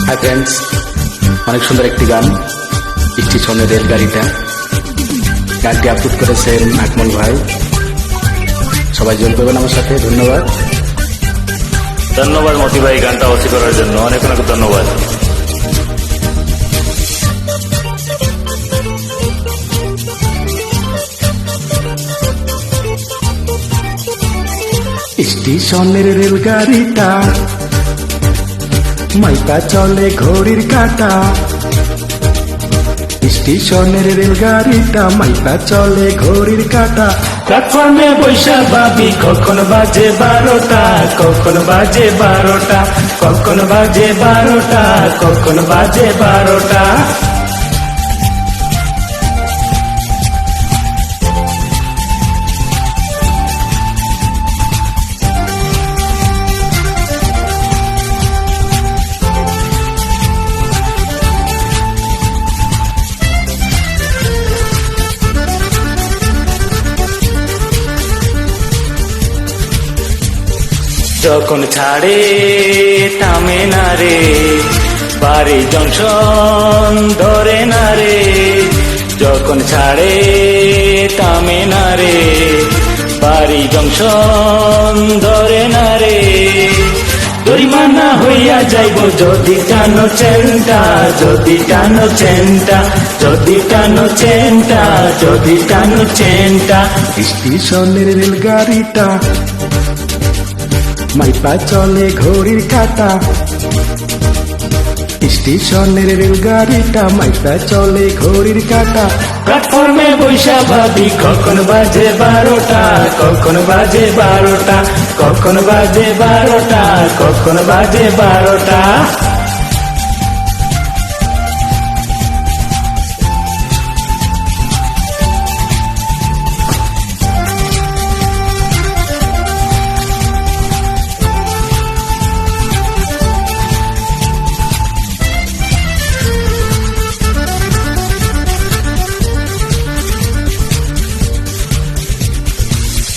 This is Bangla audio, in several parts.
হাই ফ্রেন্ডস, অনেক সুন্দর একটি গান স্টেশনের রেলগাড়িটা। গানটি আপলোড করেছেন আকমল ভাই। সবাই জয়েন করবেন আমার সাথে। ধন্যবাদ। ধন্যবাদ মতি ভাই, গানটা অসি করার জন্য অনেক অনেক ধন্যবাদ। স্টেশনের রেলগাড়িটা মাইপা চলে ঘড়ির কাঁটা। স্টেশনের রেলগাড়িটা মাইপা চলে ঘড়ির কাঁটা। প্ল্যাটফর্মে বৈশা ভাবি কখন বাজে 12টা, কখন বাজে 12টা, কখন বাজে 12টা, কখন বাজে 12টা। যখন ছাড়ে থামে না রে, বাড়ি জংশন ধরে না রে। যখন ছাড়ে থামে না রে, বাড়ি জংশন ধরে না রে। জরিমানা হইয়া যাইব যদি টানো চেনটা, যদি টানো চেনটা, যদি টানো চেনটা, যদি টানো চেনটা। স্টেশনের রেলগাড়িটা মাইপা চলে ঘড়ির কাঁটা। স্টেশনের রেলগাড়িটা মাইপা চলে ঘড়ির কাঁটা। প্ল্যাটফর্মে বৈশা ভাবি কখন বাজে 12টা, কখন বাজে 12টা, কখন বাজে 12টা, কখন বাজে 12টা।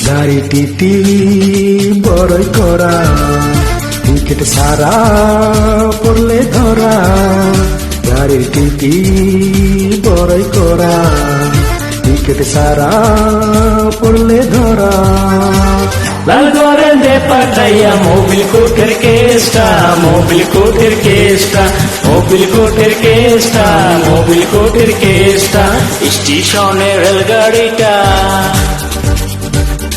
গাড়িটি বড়ই করা, টিকিট সারা পড়লে ধরা। গাড়িটি বড়ই করা, টিকিট সারা পড়লে ধরা। লাল করে দে পাঠাইয়া মোবিল কোটের কেসটা, মোবিল কোটের কেসটা, মোবিল কোটের কেসটা, মোবিল কোটের কেসটা। স্টেশনের রেলগাড়িটা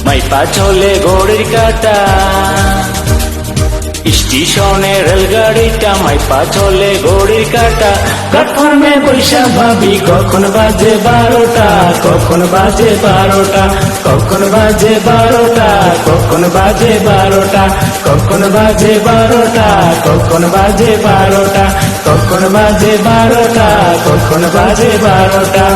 মাইপা চলে ঘড়ির কাঁটা। স্টেশনের রেলগাড়িটা মাইপা চলে ঘড়ির কাঁটা। প্ল্যাটফর্মে বৈশা ভাবি কখন বাজে 12টা, কখন বাজে 12টা, কখন বাজে 12টা, কখন বাজে 12টা, কখন বাজে 12টা, কখন বাজে 12টা, কখন বাজে 12টা, কখন বাজে 12টা।